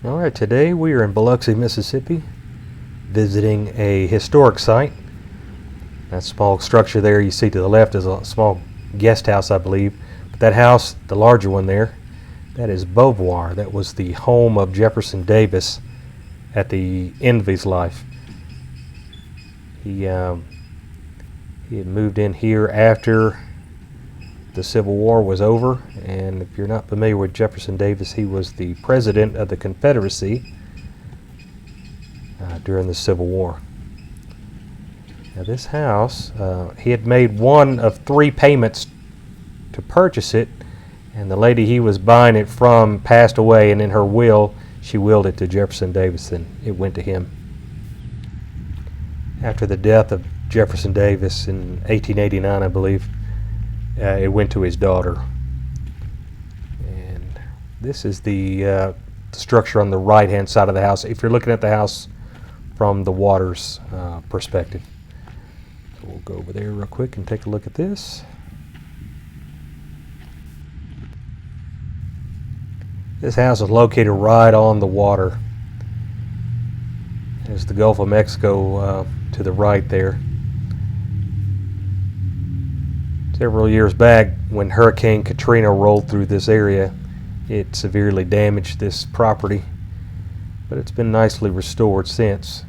All right, today we are in Biloxi, Mississippi, visiting a historic site. That small structure there you see to the left is a small guest house, I believe. But that house, the larger one there, that is Beauvoir. That was the home of Jefferson Davis at the end of his life. He had moved in here after the Civil War was over, and if you're not familiar with Jefferson Davis, he was the president of the Confederacy during the Civil War. Now this house, he had made one of 3 payments to purchase it, and the lady he was buying it from passed away, and in her will she willed it to Jefferson Davis, and it went to him. After the death of Jefferson Davis in 1889, I believe, it went to his daughter. And this is the structure on the right hand side of the house, if you're looking at the house from the water's perspective. So we'll go over there real quick and take a look at this. This house is located right on the water. There's the Gulf of Mexico to the right there. Several years back, when Hurricane Katrina rolled through this area, it severely damaged this property, but it's been nicely restored since.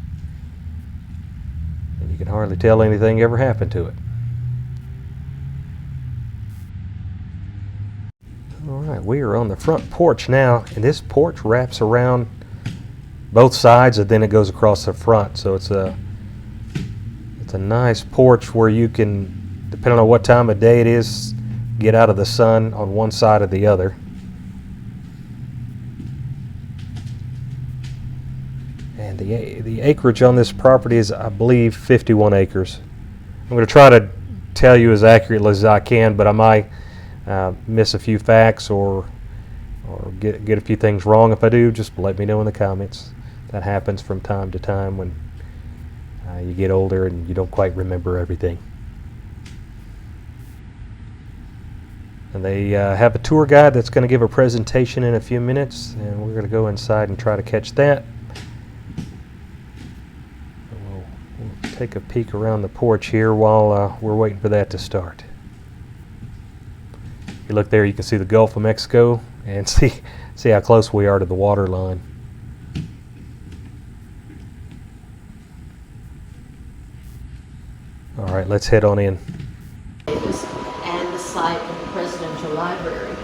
And you can hardly tell anything ever happened to it. Alright, we are on the front porch now, and this porch wraps around both sides and then it goes across the front. So it's a nice porch where you can, depending on what time of day it is, get out of the sun on one side or the other. And the acreage on this property is, I believe, 51 acres. I'm going to try to tell you as accurately as I can, but I might miss a few facts or get a few things wrong. If I do, just let me know in the comments. That happens from time to time when you get older and you don't quite remember everything. And they have a tour guide that's going to give a presentation in a few minutes, and we're going to go inside and try to catch that. We'll take a peek around the porch here while we're waiting for that to start. If you look there, you can see the Gulf of Mexico and see how close we are to the water line. All right, let's head on in. And the site of the Presidential Library.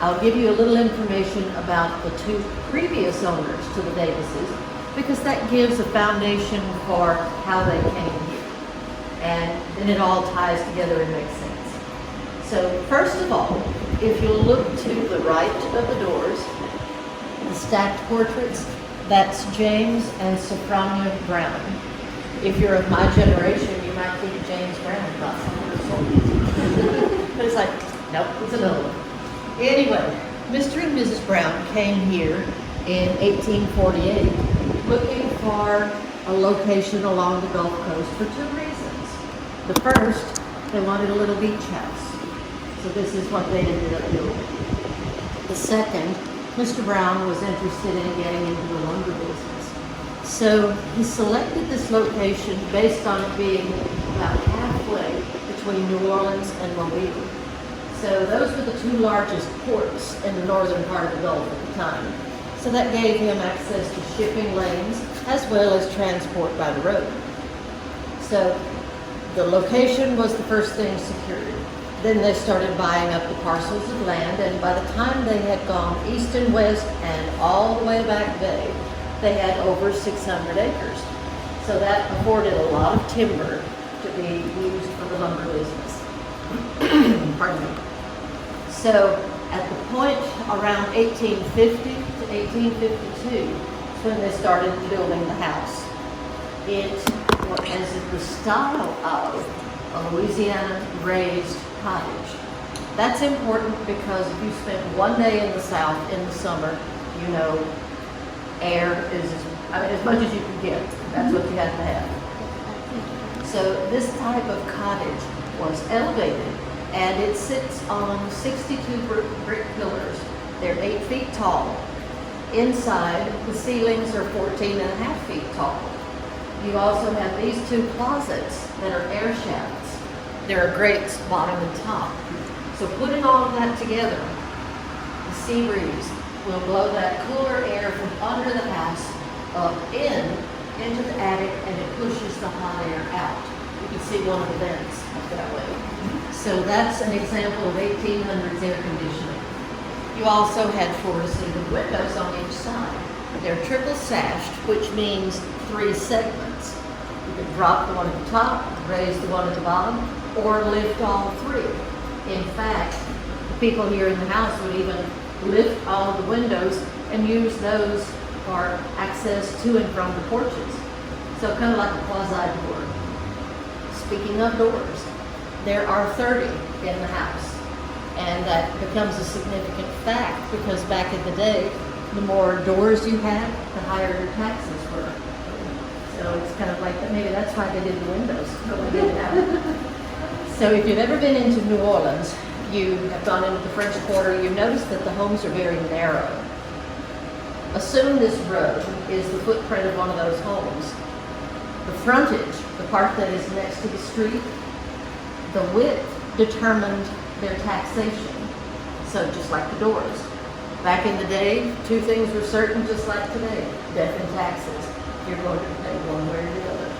I'll give you a little information about the 2 previous owners to the Davises, because that gives a foundation for how they came here. And then it all ties together and makes sense. So first of all, if you look to the right of the doors, the stacked portraits, that's James and Sophronia Brown. If you're of my generation, you might think James Brown got something. But it's like, nope, it's another one. Anyway, Mr. and Mrs. Brown came here in 1848 looking for a location along the Gulf Coast for 2 reasons. The first, they wanted a little beach house. So this is what they ended up doing. The second, Mr. Brown was interested in getting into the lumber business. So he selected this location based on it being about halfway between New Orleans and Mobile. So those were the 2 largest ports in the northern part of the Gulf at the time. So that gave him access to shipping lanes as well as transport by the road. So the location was the first thing secured. Then they started buying up the parcels of land, and by the time they had gone east and west and all the way back bay, they had over 600 acres. So that afforded a lot of timber to be used for the lumber business. Pardon me. So at the point around 1850 to 1852 is when they started building the house. It was the style of a Louisiana raised cottage. That's important because if you spend 1 day in the South in the summer, you know air is as much as you can get. That's what you have to have. So this type of cottage was elevated, and it sits on 62 brick pillars. They're 8 feet tall, Inside, the ceilings are 14 and a half feet tall. You also have these two closets that are air shafts. There are grates bottom and top. So putting all of that together, the sea breeze will blow that cooler air from under the house up into the attic, and it pushes the hot air out. You can see one of the vents up that way. So that's an example of 1800s air conditioning. You also had floor-to-ceiling windows on each side. They're triple sashed, which means 3 segments. You can drop the one at the top, raise the one at the bottom, or lift all 3. In fact, the people here in the house would even lift all of the windows and use those for access to and from the porches. So kind of like a quasi-door. Speaking of doors, there are 30 in the house. And that becomes a significant fact because back in the day, the more doors you had, the higher your taxes were. So it's kind of like that. Maybe that's why they did the windows going in and out. So if you've ever been into New Orleans, you have gone into the French Quarter, you notice that the homes are very narrow. Assume this road is the footprint of one of those homes. The frontage, the part that is next to the street, the width determined their taxation. So just like the doors. Back in the day, 2 things were certain just like today, death and taxes. You're going to pay one way or the other.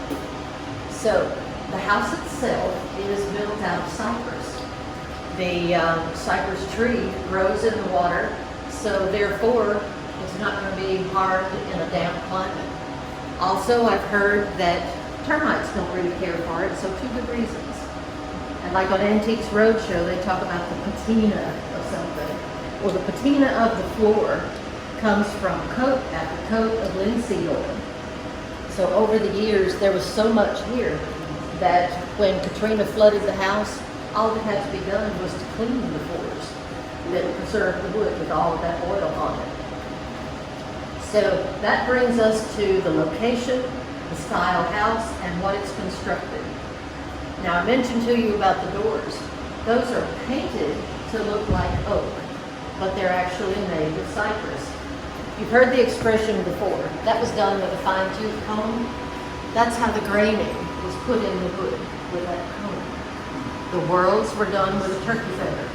So the house itself is built out of cypress. The cypress tree grows in the water, so therefore it's not going to be hard in a damp climate. Also, I've heard that termites don't really care for it, so 2 good reasons. And like on Antiques Roadshow, they talk about the patina of something. Well, the patina of the floor comes from coat after coat of linseed oil. So over the years, there was so much here that when Katrina flooded the house, all that had to be done was to clean the floors that preserved the wood with all of that oil on it. So that brings us to the location, the style house, and what it's constructed. Now, I mentioned to you about the doors. Those are painted to look like oak, but they're actually made of cypress. You've heard the expression before. That was done with a fine-tooth comb. That's how the graining was put in the wood, with that comb. The whorls were done with a turkey feather.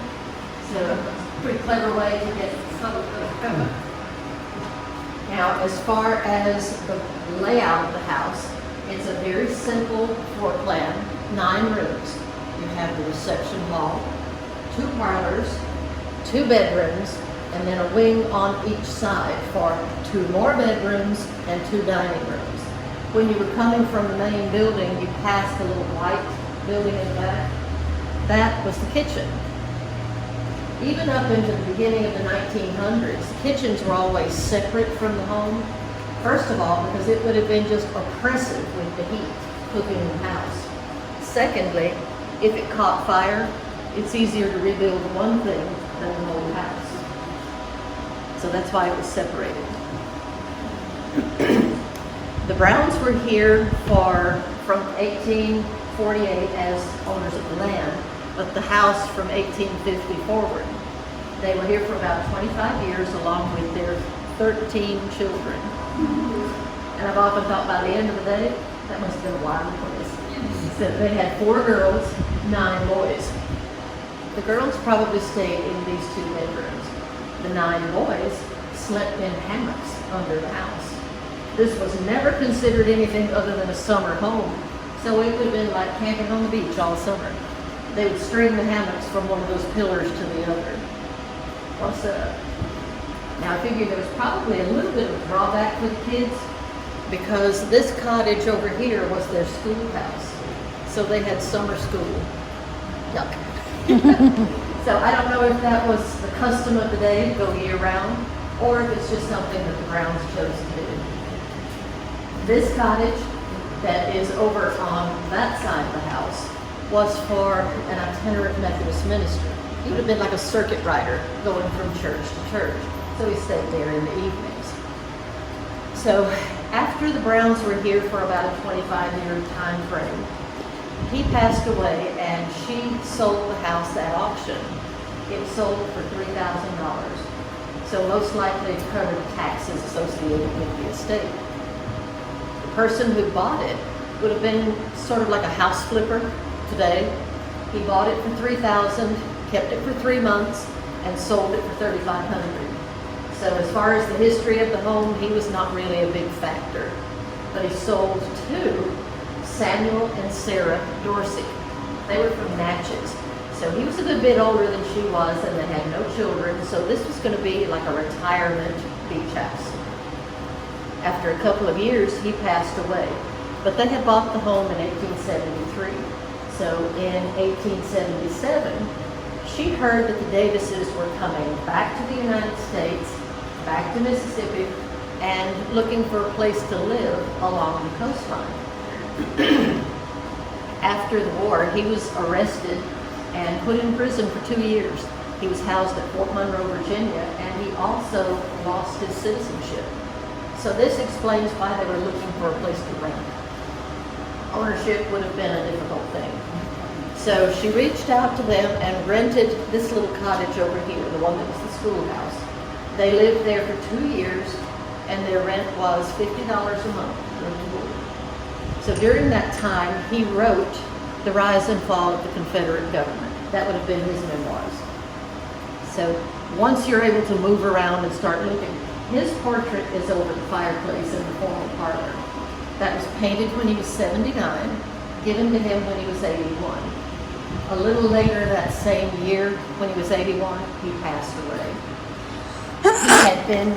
So, a pretty clever way to get some of the Now, as far as the layout of the house, it's a very simple floor plan. 9 rooms. You have the reception hall, 2 parlors, 2 bedrooms, and then a wing on each side for 2 more bedrooms and 2 dining rooms. When you were coming from the main building, you passed a little white building in the back. That was the kitchen. Even up into the beginning of the 1900s, kitchens were always separate from the home. First of all, because it would have been just oppressive with the heat cooking in the house. Secondly, if it caught fire, it's easier to rebuild one thing than the whole house. So that's why it was separated. The Browns were here from 1848 as owners of the land, but the house from 1850 forward. They were here for about 25 years along with their 13 children. And I've often thought by the end of the day, that must have been a wild place. So they had 4 girls, 9 boys. The girls probably stayed in these 2 bedrooms. The 9 boys slept in hammocks under the house. This was never considered anything other than a summer home. So it would have been like camping on the beach all summer. They would string the hammocks from one of those pillars to the other. Well set up. Now I figure there was probably a little bit of a drawback for the kids because this cottage over here was their schoolhouse. So they had summer school. Yuck. So I don't know if that was the custom of the day, go year round, or if it's just something that the Browns chose to do. This cottage that is over on that side of the house was for an itinerant Methodist minister. He would have been like a circuit rider going from church to church. So he stayed there in the evenings. So after the Browns were here for about a 25-year time frame, he passed away and she sold the house at auction. It sold for $3,000. So most likely it covered taxes field in the estate. The person who bought it would have been sort of like a house flipper today. He bought it for $3,000, kept it for 3 months, and sold it for $3,500. So as far as the history of the home, he was not really a big factor. But he sold to Samuel and Sarah Dorsey. They were from Natchez. So he was a good bit older than she was, and they had no children. So this was going to be like a retirement beach house. After a couple of years, he passed away. But they had bought the home in 1873. So in 1877, she heard that the Davises were coming back to the United States, back to Mississippi, and looking for a place to live along the coastline. After the war, he was arrested and put in prison for 2 years. He was housed at Fort Monroe, Virginia, and he also lost his citizenship. So this explains why they were looking for a place to rent. Ownership would have been a difficult thing. So she reached out to them and rented this little cottage over here, the one that was the schoolhouse. They lived there for 2 years, and their rent was $50 a month. So during that time, he wrote The Rise and Fall of the Confederate Government. That would have been his memoirs. So once you're able to move around and start looking, his portrait is over the fireplace in the formal parlor. That was painted when he was 79, given to him when he was 81. A little later that same year, when he was 81, he passed away. He had been,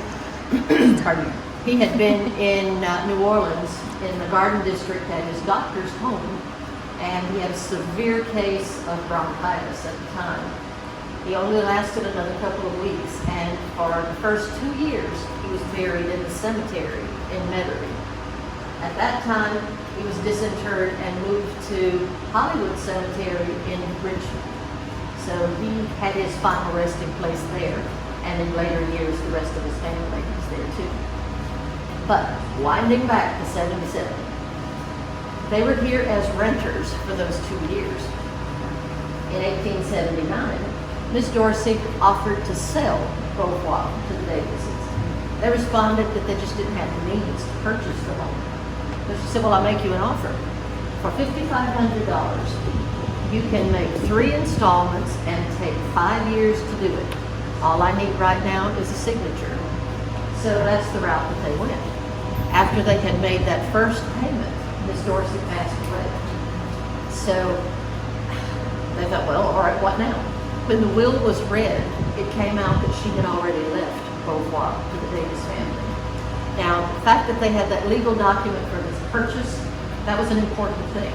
pardon me, he had been in New Orleans in the Garden District at his doctor's home, and he had a severe case of bronchitis at the time. He only lasted another couple of weeks, and for the first 2 years, he was buried in the cemetery in Metairie. At that time, he was disinterred and moved to Hollywood Cemetery in Richmond. So he had his final resting place there, and in later years, the rest of his family was there too. But winding back to 77, they were here as renters for those 2 years. In 1879, Miss Dorsey offered to sell Beauvoir to the Davises. They responded that they just didn't have the means to purchase the home. So she said, well, I'll make you an offer. For $5,500, you can make 3 installments and take 5 years to do it. All I need right now is a signature. So that's the route that they went. After they had made that first payment, Miss Dorsey passed away. So they thought, well, all right, what now? When the will was read, it came out that she had already left Beauvoir to the Davis family. Now, the fact that they had that legal document for this purchase, that was an important thing,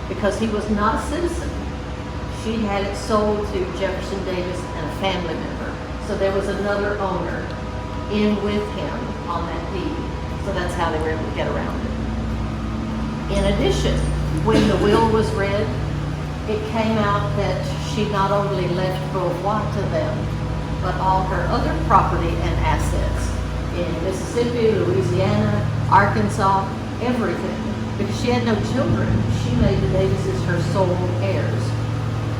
because he was not a citizen. She had it sold to Jefferson Davis and a family member. So there was another owner in with him on that deed. So that's how they were able to get around it. In addition, when the will was read, it came out that she not only left Beauvoir to them, but all her other property and assets in Mississippi, Louisiana, Arkansas, everything. Because she had no children, she made the Davises her sole heirs.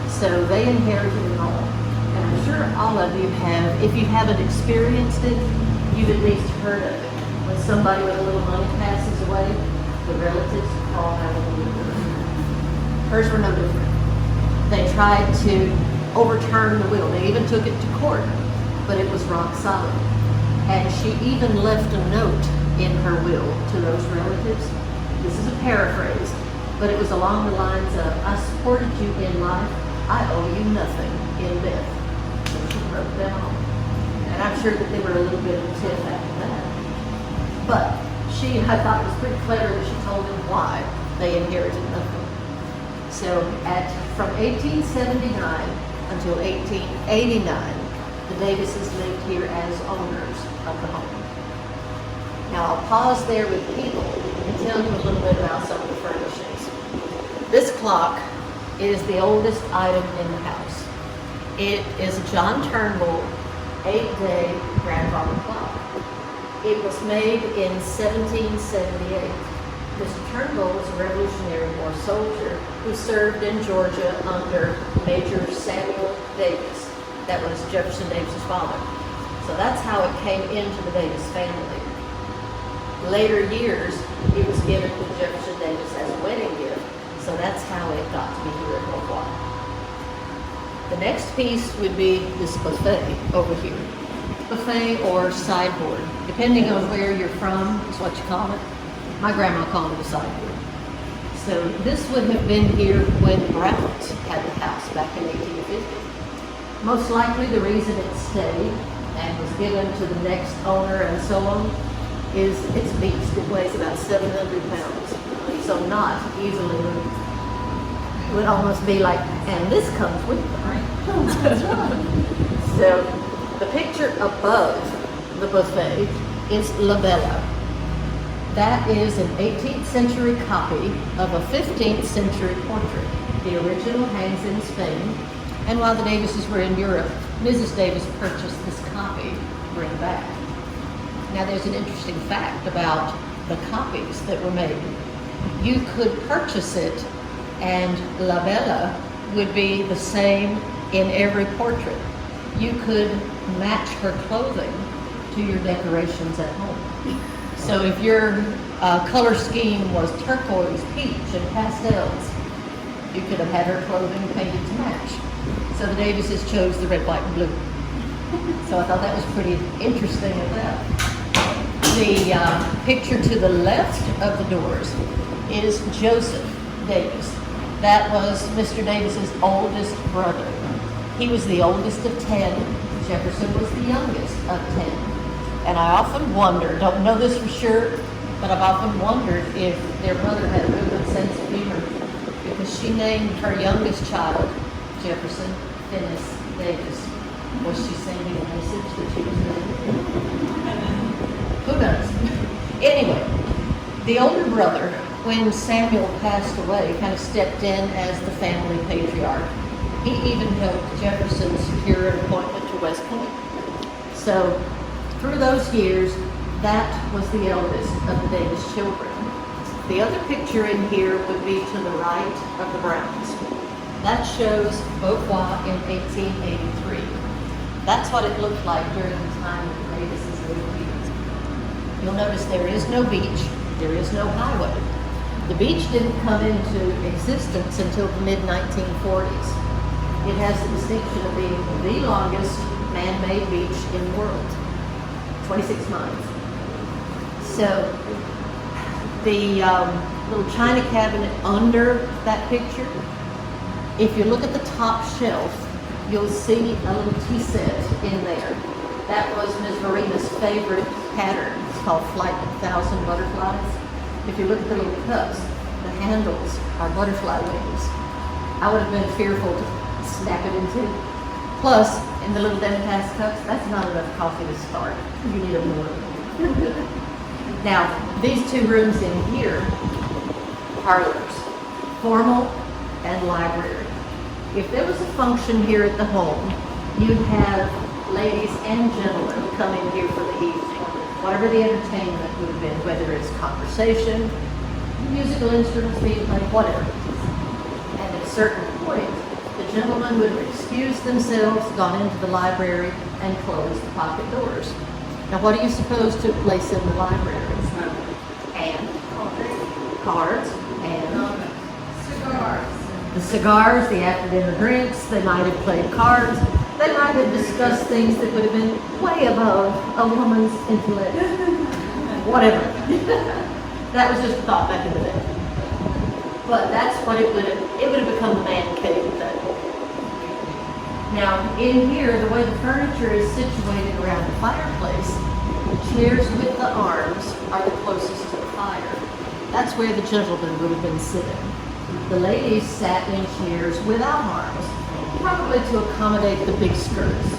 So they inherited it all. And I'm sure all of you have, if you haven't experienced it, you've at least heard of it. When somebody with a little money passes away, the relatives crawl out of the window. Hers were no different. They tried to overturn the will. They even took it to court, but it was rock solid. And she even left a note in her will to those relatives. This is a paraphrase, but it was along the lines of, I supported you in life, I owe you nothing in death. So she wrote them all. And I'm sure that they were a little bit of a tiff after that. But I thought it was pretty clever that she told them why they inherited nothing. So from 1879 until 1889, the Davises lived here as owners of the home. Now I'll pause there with people and tell you a little bit about some of the furnishings. This clock is the oldest item in the house. It is a John Turnbull 8-day grandfather clock. It was made in 1778. Mr. Turnbull was a Revolutionary War soldier who served in Georgia under Major Samuel Davis. That was Jefferson Davis's father. So that's how it came into the Davis family. Later years, it was given to Jefferson Davis as a wedding gift, so that's how it got to be here at Beauvoir. The next piece would be this buffet over here. Buffet or sideboard, depending on where you're from, is what you call it. My grandma called it a sideboard. So this would have been here when the Browns had the house back in 1850. Most likely the reason it stayed and was given to the next owner and so on is it's a beast. It weighs about 700 pounds, so not easily moved. It would almost be like, and this comes with them, right? So the picture above the buffet is La Bella. That is an 18th century copy of a 15th century portrait. The original hangs in Spain, and while the Davises were in Europe, Mrs. Davis purchased this copy to bring back. Now there's an interesting fact about the copies that were made. You could purchase it and La Bella would be the same in every portrait. You could match her clothing to your decorations at home. So if your color scheme was turquoise, peach, and pastels, you could have had her clothing painted to match. So the Davises chose the red, white, and blue. So I thought that was pretty interesting of that. The picture to the left of the doors is Joseph Davis. That was Mr. Davis's oldest brother. He was the oldest of 10. Jefferson was the youngest of 10. And I often wonder, don't know this for sure, but I've often wondered if their mother had a real good sense of humor, because she named her youngest child Jefferson Davis. Was she sending a message that she was named? Who knows? Anyway, the older brother, when Samuel passed away, kind of stepped in as the family patriarch. He even helped Jefferson secure an appointment to West Point. So through those years, that was the eldest of the Davis children. The other picture in here would be to the right of the Browns. That shows Beauvoir in 1883. That's what it looked like during the time of the Davises lived here. You'll notice there is no beach, there is no highway. The beach didn't come into existence until the mid-1940s. It has the distinction of being the longest man-made beach in the world, 26 miles. So the little china cabinet under that picture, if you look at the top shelf, you'll see a little tea set in there. That was Ms. Marina's favorite pattern. It's called Flight 1000 Butterflies. If you look at the little cups, the handles are butterfly wings. I would have been fearful to snap it in two. Plus, in the little Demitasse cups, that's not enough coffee to start. You need a more. Now, these two rooms in here, parlors, formal and library. If there was a function here at the home, you'd have ladies and gentlemen come in here for the evening. Whatever the entertainment would have been, whether it's conversation, musical instruments being played, whatever. And at a certain point, the gentlemen would have excused themselves, gone into the library, and closed the pocket doors. Now, what do you suppose took place in the library? And cards and Cigars. the cigars, the after-dinner drinks. They might have played cards. They might have discussed things that would have been way above a woman's intellect. Whatever. That was just a thought back in the day. But that's what it would have become the man cave at that point. Now, in here, the way the furniture is situated around the fireplace, the chairs with the arms are the closest to the fire. That's where the gentlemen would have been sitting. The ladies sat in chairs without arms, probably to accommodate the big skirts.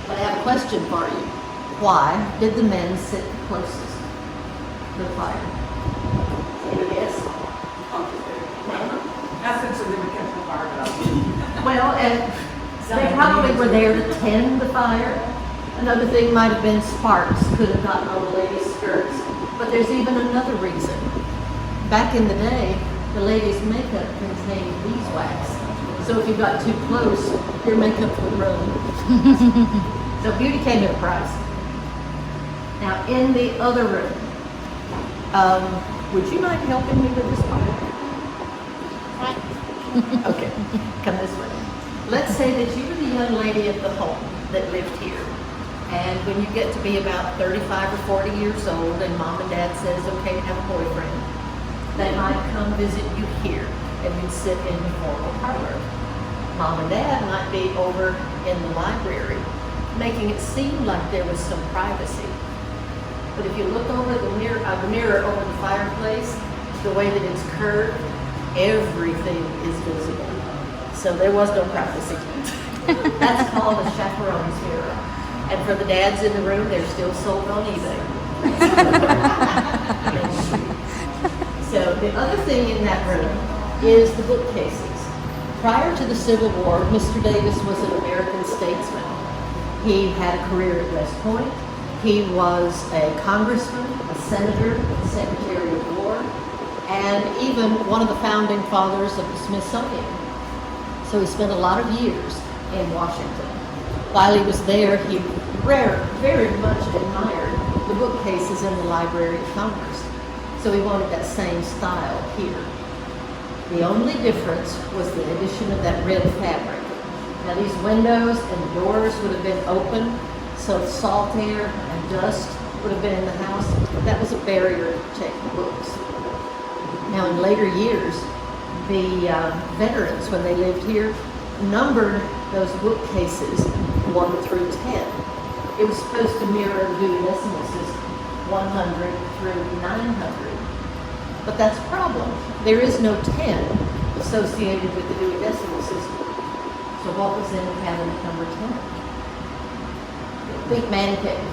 But I have a question for you. Why did the men sit closest to the fire? Any guess? Essence of the kept the fire up. Well, and they probably were there to tend the fire. Another thing might have been sparks could have gotten on the ladies' skirts. But there's even another reason. Back in the day, the ladies' makeup contained beeswax. So if you got too close, your makeup would ruin. So beauty came at a price. Now in the other room, Would you mind helping me with this part? Okay, come this way. Let's say that you were the young lady at the home that lived here. And when you get to be about 35 or 40 years old and mom and dad says, okay, to have a boyfriend, they might come visit you here and you'd sit in the formal parlor. Mom and dad might be over in the library, making it seem like there was some privacy. But if you look over the mirror over the fireplace, the way that it's curved, everything is visible. So there was no privacy. That's called a chaperone's mirror. And for the dads in the room, they're still sold on eBay. So the other thing in that room is the bookcases. Prior to the Civil War, Mr. Davis was an American statesman. He had a career at West Point. He was a congressman, a senator, a secretary of war, and even one of the founding fathers of the Smithsonian. So he spent a lot of years in Washington. While he was there, he very much admired the bookcases in the Library of Congress. So he wanted that same style here. The only difference was the addition of that red fabric. Now these windows and doors would have been open, so salt air and dust would have been in the house. That was a barrier to protect the books. Now in later years, the veterans, when they lived here, numbered those bookcases 1 through 10. It was supposed to mirror the Dewey Decimal System, 100 through 900. But that's a problem. There is no 10 associated with the Dewey Decimal System. So what was in cabinet number 10? Think man cave.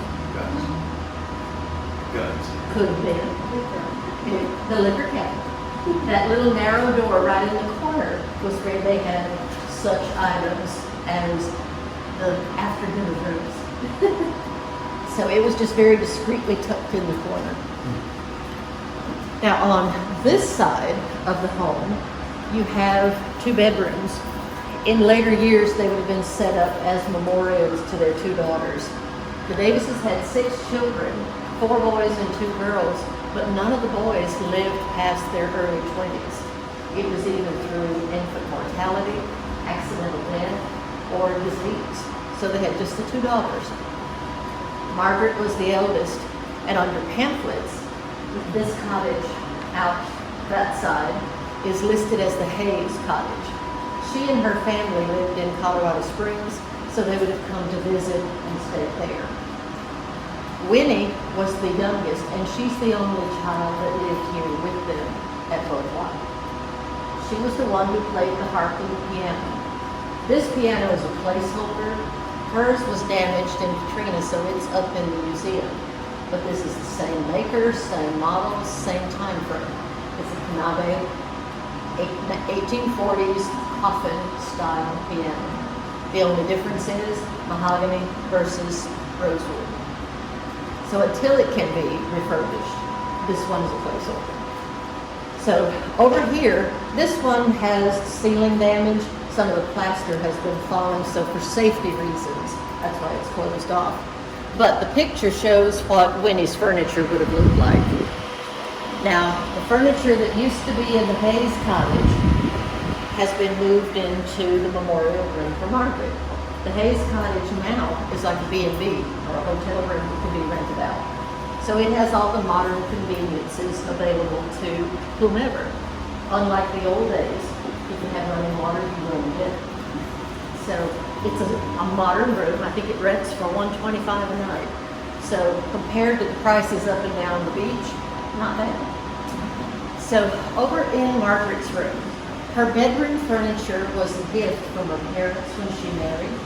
Guns. Could have been. The liquor cabinet. That little narrow door right in the corner was where they had such items as the after dinner rooms. So it was just very discreetly tucked in the corner. Now on this side of the home, you have 2 bedrooms. In later years, they would have been set up as memorials to their 2 daughters. The Davises had 6 children, 4 boys and 2 girls, but none of the boys lived past their early 20s. It was either through infant mortality, accidental death, or disease. So they had just the 2 daughters. Margaret was the eldest, and on your pamphlets, this cottage out that side is listed as the Hayes Cottage. She and her family lived in Colorado Springs, so they would have come to visit and stay there. Winnie was the youngest, and she's the only child that lived here with them at Beauvoir. She was the one who played the harp and the piano. This piano is a placeholder. Hers was damaged in Katrina, so it's up in the museum. But this is the same maker, same model, same time frame. It's a Kanabe 1840s coffin style piano. The only difference is mahogany versus rosewood. So until it can be refurbished, this one is a placeholder. So over here, this one has ceiling damage. Some of the plaster has been falling, so for safety reasons, that's why it's closed off. But the picture shows what Winnie's furniture would have looked like. Now, the furniture that used to be in the Hayes Cottage has been moved into the memorial room for Margaret. The Hayes Cottage now is like a B&B or a hotel room that can be rented out. So it has all the modern conveniences available to whomever. Unlike the old days, if you had running water, you ruined it. So it's a modern room. I think it rents for $125 a night. So compared to the prices up and down the beach, not bad. So over in Margaret's room, her bedroom furniture was a gift from her parents when she married.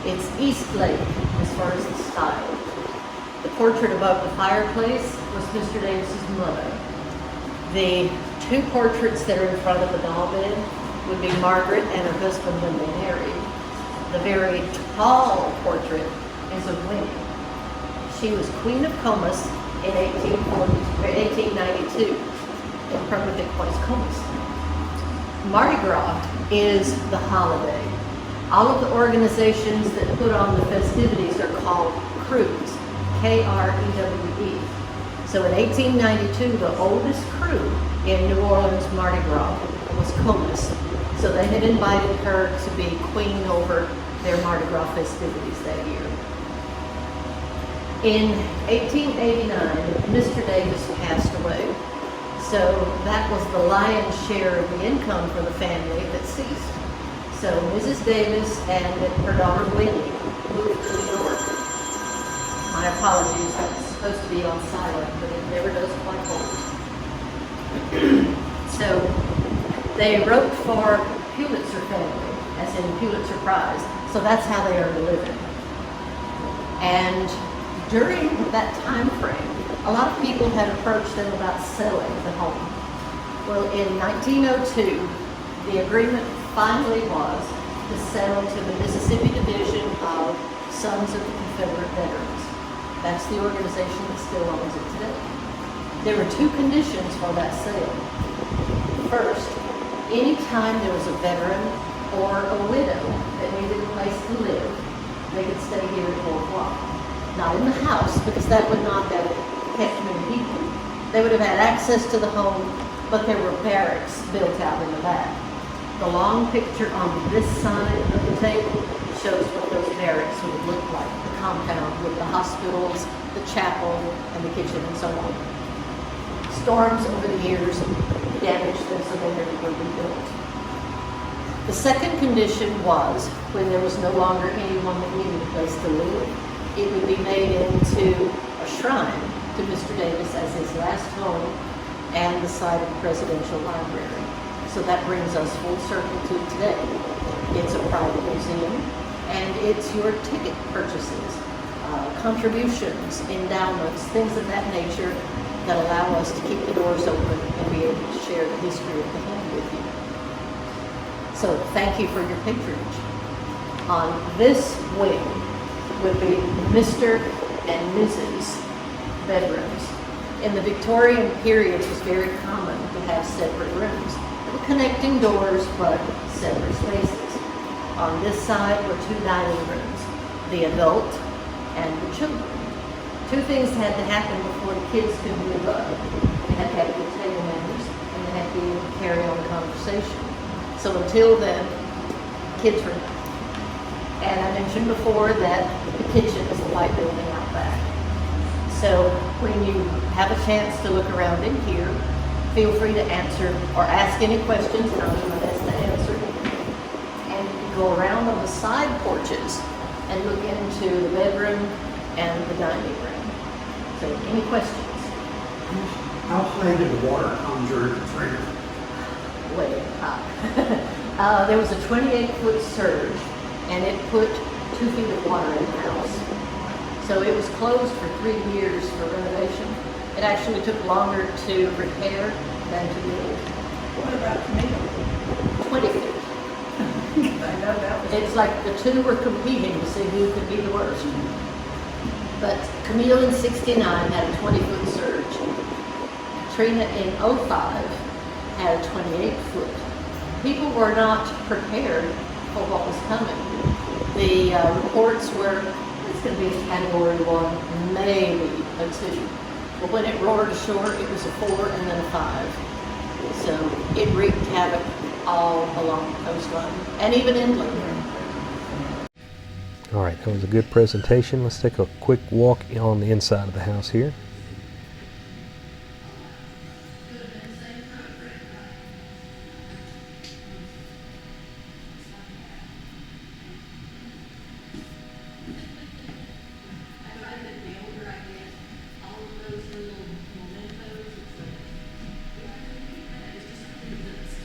It's Eastlake as far as the style. The portrait above the fireplace was Mr. Davis's mother. The 2 portraits that are in front of the doll bed would be Margaret and her husband when they married. The very tall portrait is of Winnie. She was Queen of Comus in 1892 in Permanent Place, Comus. Mardi Gras is the holiday. All of the organizations that put on the festivities are called crews, Krewe. So in 1892, the oldest crew in New Orleans Mardi Gras was Comus. So they had invited her to be queen over their Mardi Gras festivities that year. In 1889, Mr. Davis passed away. So that was the lion's share of the income for the family that ceased. So Mrs. Davis and her daughter Wendy moved to New York. My apologies, that's supposed to be on silent, but it never does quite hold. So they wrote for Pulitzer family, as in Pulitzer Prize. So that's how they earned a living. And during that time frame, a lot of people had approached them about selling the home. Well, in 1902, the agreement finally was to sell to the Mississippi Division of Sons of the Confederate Veterans. That's the organization that still owns it today. There were two conditions for that sale. First, anytime there was a veteran or a widow that needed a place to live, they could stay here at Beauvoir. Not in the house, because that would not have kept many people. They would have had access to the home, but there were barracks built out in the back. The long picture on this side of the table shows what those barracks would have looked like, the compound with the hospitals, the chapel, and the kitchen, and so on. Storms over the years damaged them, so they never were rebuilt. The second condition was, when there was no longer anyone that needed a place to live, it would be made into a shrine to Mr. Davis as his last home and the site of the Presidential Library. So that brings us full circle to today. It's a private museum, and it's your ticket purchases, contributions, endowments, things of that nature that allow us to keep the doors open and be able to share the history of the home with you. So thank you for your patronage. On this wing would be Mr. and Mrs. bedrooms. In the Victorian period, it was very common to have separate rooms. Connecting doors, but separate spaces. On this side were two dining rooms, the adult and the children. Two things had to happen before the kids could move up. They had to have good table manners, and they had to be able to carry on the conversation. So until then, kids were. And I mentioned before that the kitchen is the white building out back. So when you have a chance to look around in here, feel free to answer or ask any questions, and I'll do my best to answer. And you can go around on the side porches and look into the bedroom and the dining room. So, any questions? How high did the water come during Katrina? Way high. There was a 28-foot surge, and it put 2 feet of water in the house. So it was closed for 3 years for renovation. It actually took longer to repair than to build. What about Camille? 20 feet. I know that was. It's like the two were competing to see who could be the worst. But Camille in 69 had a 20-foot surge. Katrina in 05 had a 28-foot. People were not prepared for what was coming. The reports were, it's going to be a category 1, maybe a 2. But when it roared ashore, it was a 4 and then a 5. So it wreaked havoc all along the coastline and even inland. All right, that was a good presentation. Let's take a quick walk on the inside of the house here.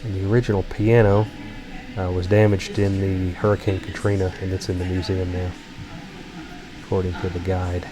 And the original piano was damaged in the Hurricane Katrina, and it's in the museum now, according to the guide.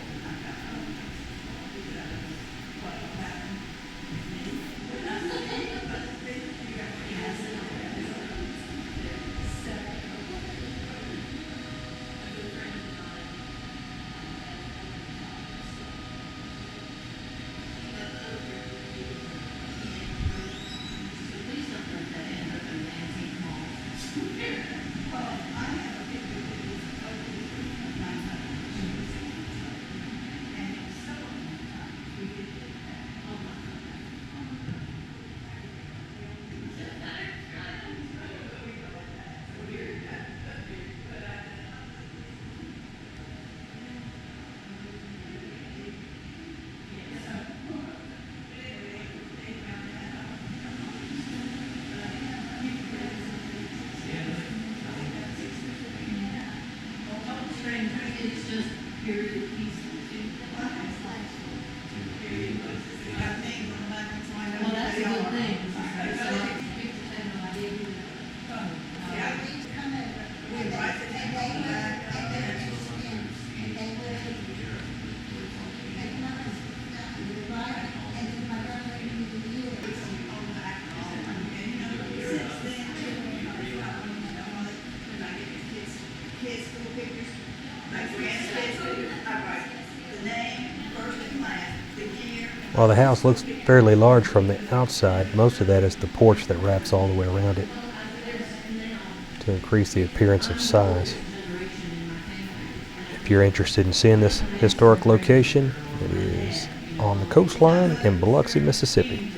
While the house looks fairly large from the outside, most of that is the porch that wraps all the way around it to increase the appearance of size. If you're interested in seeing this historic location, it is on the coastline in Biloxi, Mississippi.